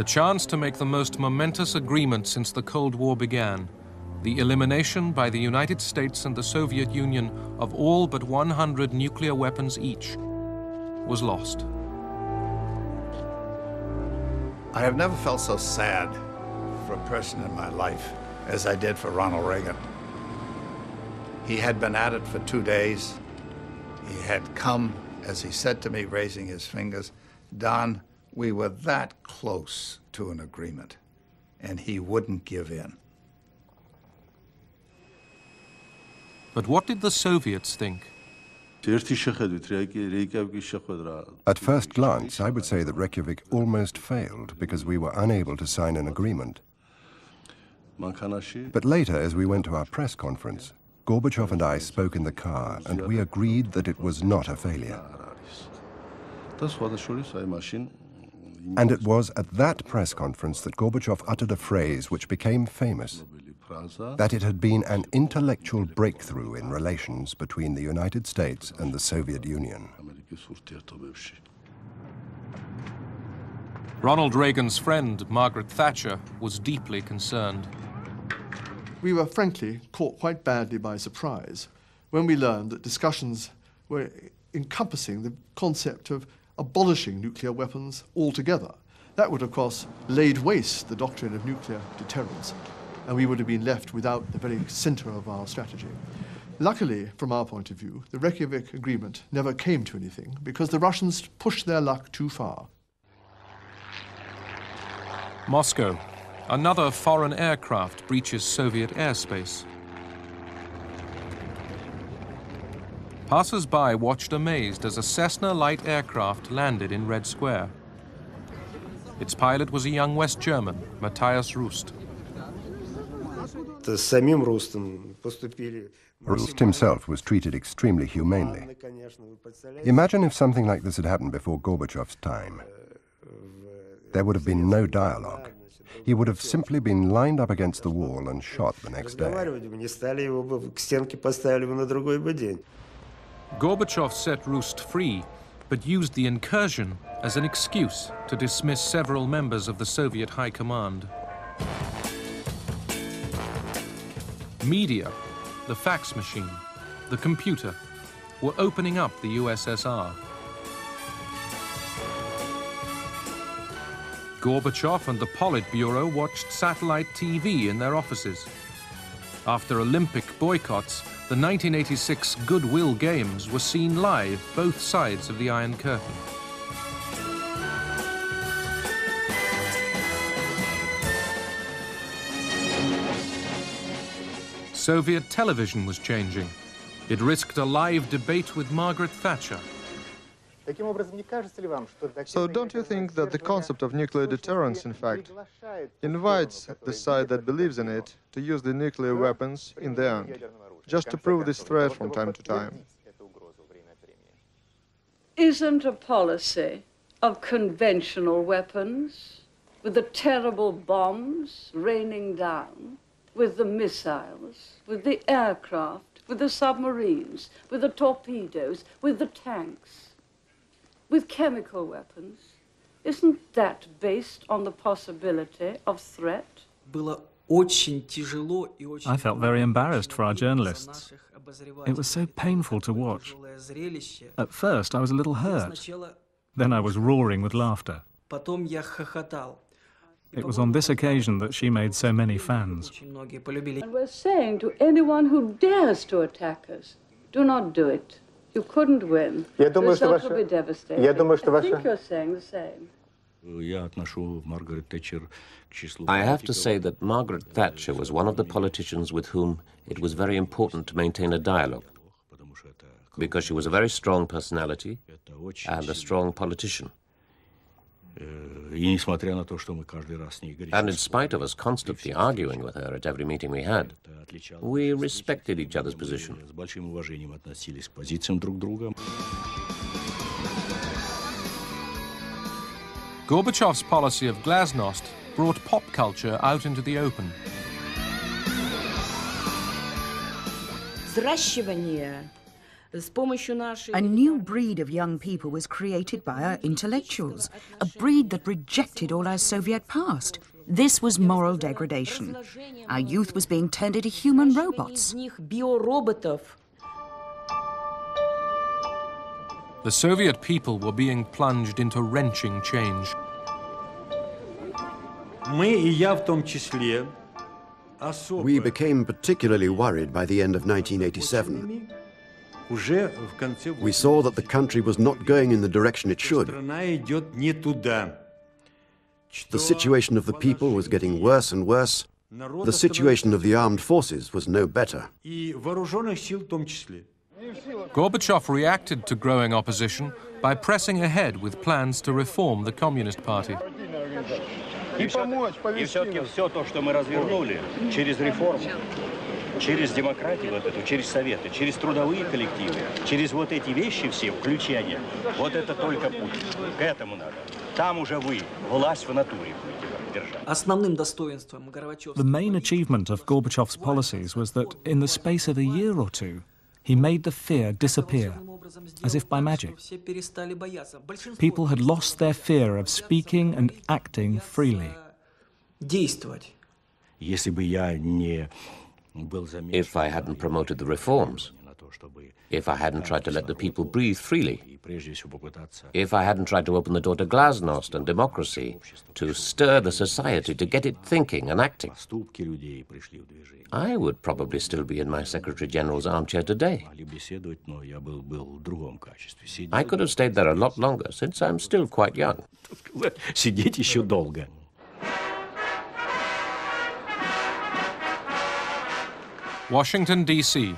The chance to make the most momentous agreement since the Cold War began, the elimination by the United States and the Soviet Union of all but 100 nuclear weapons each, was lost. I have never felt so sad for a person in my life as I did for Ronald Reagan. He had been at it for 2 days. He had come, as he said to me, raising his fingers, "Don, we were that close to an agreement," and he wouldn't give in. But what did the Soviets think? At first glance, I would say that Reykjavik almost failed because we were unable to sign an agreement. But later, as we went to our press conference, Gorbachev and I spoke in the car, and we agreed that it was not a failure. And it was at that press conference that Gorbachev uttered a phrase which became famous, that it had been an intellectual breakthrough in relations between the United States and the Soviet Union. Ronald Reagan's friend, Margaret Thatcher, was deeply concerned. We were frankly caught quite badly by surprise when we learned that discussions were encompassing the concept of abolishing nuclear weapons altogether. That would, of course, laid waste the doctrine of nuclear deterrence, and we would have been left without the very center of our strategy. Luckily, from our point of view, the Reykjavik Agreement never came to anything because the Russians pushed their luck too far. Moscow. Another foreign aircraft breaches Soviet airspace. Passers-by watched amazed as a Cessna light aircraft landed in Red Square. Its pilot was a young West German, Matthias Rust. Rust himself was treated extremely humanely. Imagine if something like this had happened before Gorbachev's time. There would have been no dialogue. He would have simply been lined up against the wall and shot the next day. Gorbachev set Rust free, but used the incursion as an excuse to dismiss several members of the Soviet High Command. Media, the fax machine, the computer, were opening up the USSR. Gorbachev and the Politburo watched satellite TV in their offices. After Olympic boycotts, the 1986 Goodwill Games were seen live both sides of the Iron Curtain. Soviet television was changing. It risked a live debate with Margaret Thatcher. So don't you think that the concept of nuclear deterrence, in fact, invites the side that believes in it to use the nuclear weapons in the end, just to prove this threat from time to time? Isn't a policy of conventional weapons, with the terrible bombs raining down, with the missiles, with the aircraft, with the submarines, with the torpedoes, with the tanks, with chemical weapons, isn't that based on the possibility of threat? I felt very embarrassed for our journalists. It was so painful to watch. At first, I was a little hurt. Then I was roaring with laughter. It was on this occasion that she made so many fans. And we're saying to anyone who dares to attack us, do not do it. You couldn't win. The result will be devastating. I think you're saying the same. I have to say that Margaret Thatcher was one of the politicians with whom it was very important to maintain a dialogue, because she was a very strong personality and a strong politician. And in spite of us constantly arguing with her at every meeting we had, we respected each other's position. Gorbachev's policy of glasnost brought pop culture out into the open. A new breed of young people was created by our intellectuals, a breed that rejected all our Soviet past. This was moral degradation. Our youth was being turned into human robots. The Soviet people were being plunged into wrenching change. We became particularly worried by the end of 1987. We saw that the country was not going in the direction it should. The situation of the people was getting worse and worse. The situation of the armed forces was no better. Gorbachev reacted to growing opposition by pressing ahead with plans to reform the Communist Party. И все-таки все то, что мы развернули через реформу, через демократию вот эту, через советы, через трудовые коллективы, через вот эти вещи все, включения, вот это только путь. К этому надо. Там уже вы, власть в натуре будете держать. The main achievement of Gorbachev's policies was that in the space of a year or two, he made the fear disappear, as if by magic. People had lost their fear of speaking and acting freely. If I hadn't promoted the reforms, if I hadn't tried to let the people breathe freely, if I hadn't tried to open the door to glasnost and democracy, to stir the society, to get it thinking and acting, I would probably still be in my Secretary General's armchair today. I could have stayed there a lot longer, since I'm still quite young. Washington, D.C.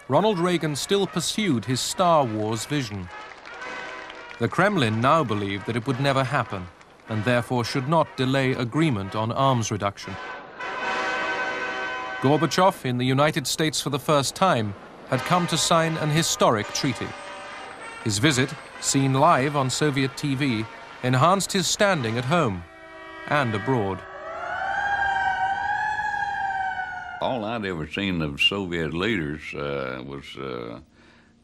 Ronald Reagan still pursued his Star Wars vision. The Kremlin now believed that it would never happen, and therefore should not delay agreement on arms reduction. Gorbachev, in the United States for the first time, had come to sign an historic treaty. His visit, seen live on Soviet TV, enhanced his standing at home and abroad. All I'd ever seen of Soviet leaders was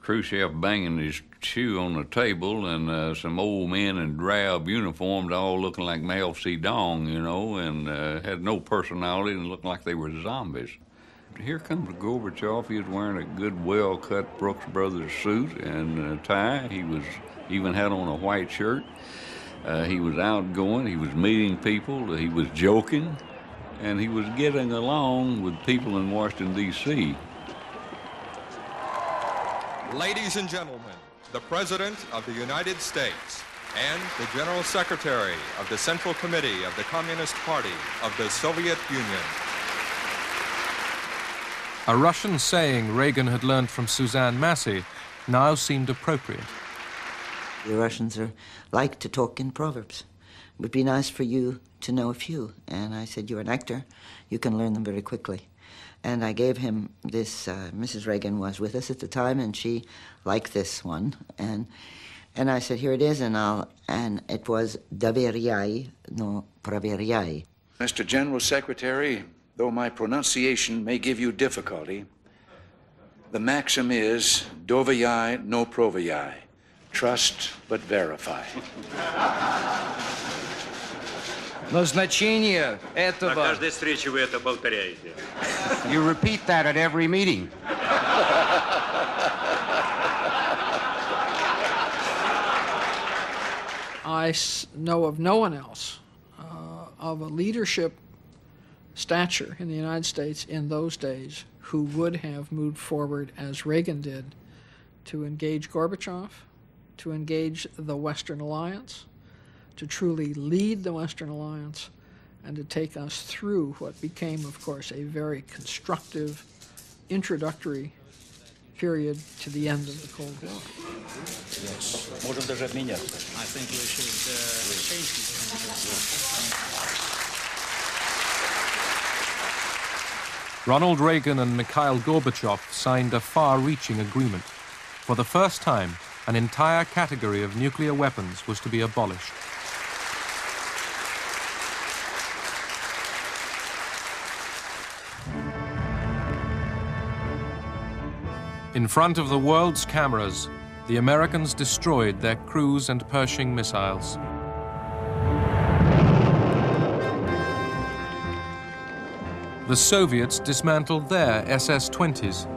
Khrushchev banging his shoe on the table and some old men in drab uniforms all looking like Mao Zedong, you know, and had no personality and looked like they were zombies. Here comes Gorbachev. He was wearing a good, well-cut Brooks Brothers suit and a tie. He even had on a white shirt. He was outgoing. He was meeting people. He was joking. And he was getting along with people in Washington, D.C. Ladies and gentlemen, the President of the United States and the General Secretary of the Central Committee of the Communist Party of the Soviet Union. A Russian saying Reagan had learned from Suzanne Massie now seemed appropriate. The Russians like to talk in proverbs. It would be nice for you to know a few. And I said, you're an actor, you can learn them very quickly. And I gave him this, Mrs. Reagan was with us at the time, and she liked this one. And I said, here it is, and it was Doveryai, no Proveryai. Mr. General Secretary, though my pronunciation may give you difficulty, the maxim is Doveryai, no Proveryai. Trust but verify. Назначение этого... На каждой встрече вы это повторяете. You repeat that at every meeting. I know of no one else of a leadership stature in the United States in those days who would have moved forward as Reagan did to engage Gorbachev, to engage the Western Alliance, to truly lead the Western Alliance, and to take us through what became, of course, a very constructive, introductory period to the end of the Cold War. Yes. Можем даже обменяться. I think we should change Ronald Reagan and Mikhail Gorbachev signed a far-reaching agreement. For the first time, an entire category of nuclear weapons was to be abolished. In front of the world's cameras, the Americans destroyed their cruise and Pershing missiles. The Soviets dismantled their SS-20s.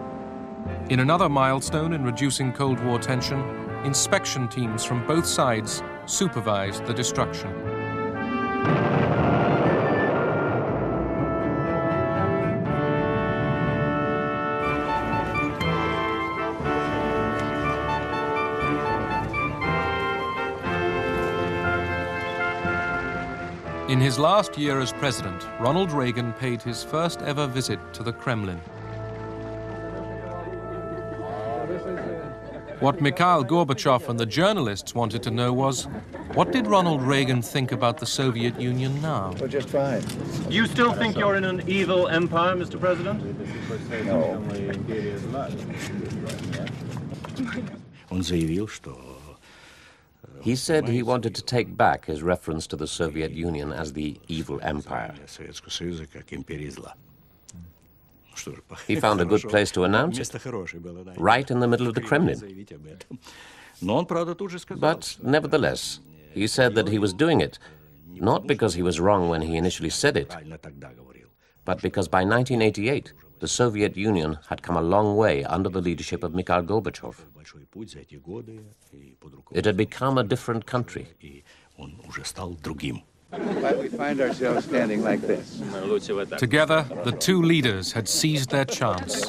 In another milestone in reducing Cold War tension, inspection teams from both sides supervised the destruction. In his last year as president, Ronald Reagan paid his first ever visit to the Kremlin. What Mikhail Gorbachev and the journalists wanted to know was, what did Ronald Reagan think about the Soviet Union now? Well, just fine. You still think you're in an evil empire, Mr. President? No. He said he wanted to take back his reference to the Soviet Union as the evil empire. He found a good place to announce it, right in the middle of the Kremlin. But nevertheless, he said that he was doing it, not because he was wrong when he initially said it, but because by 1988, the Soviet Union had come a long way under the leadership of Mikhail Gorbachev. It had become a different country. Why we find ourselves standing like this? Together, the two leaders had seized their chance.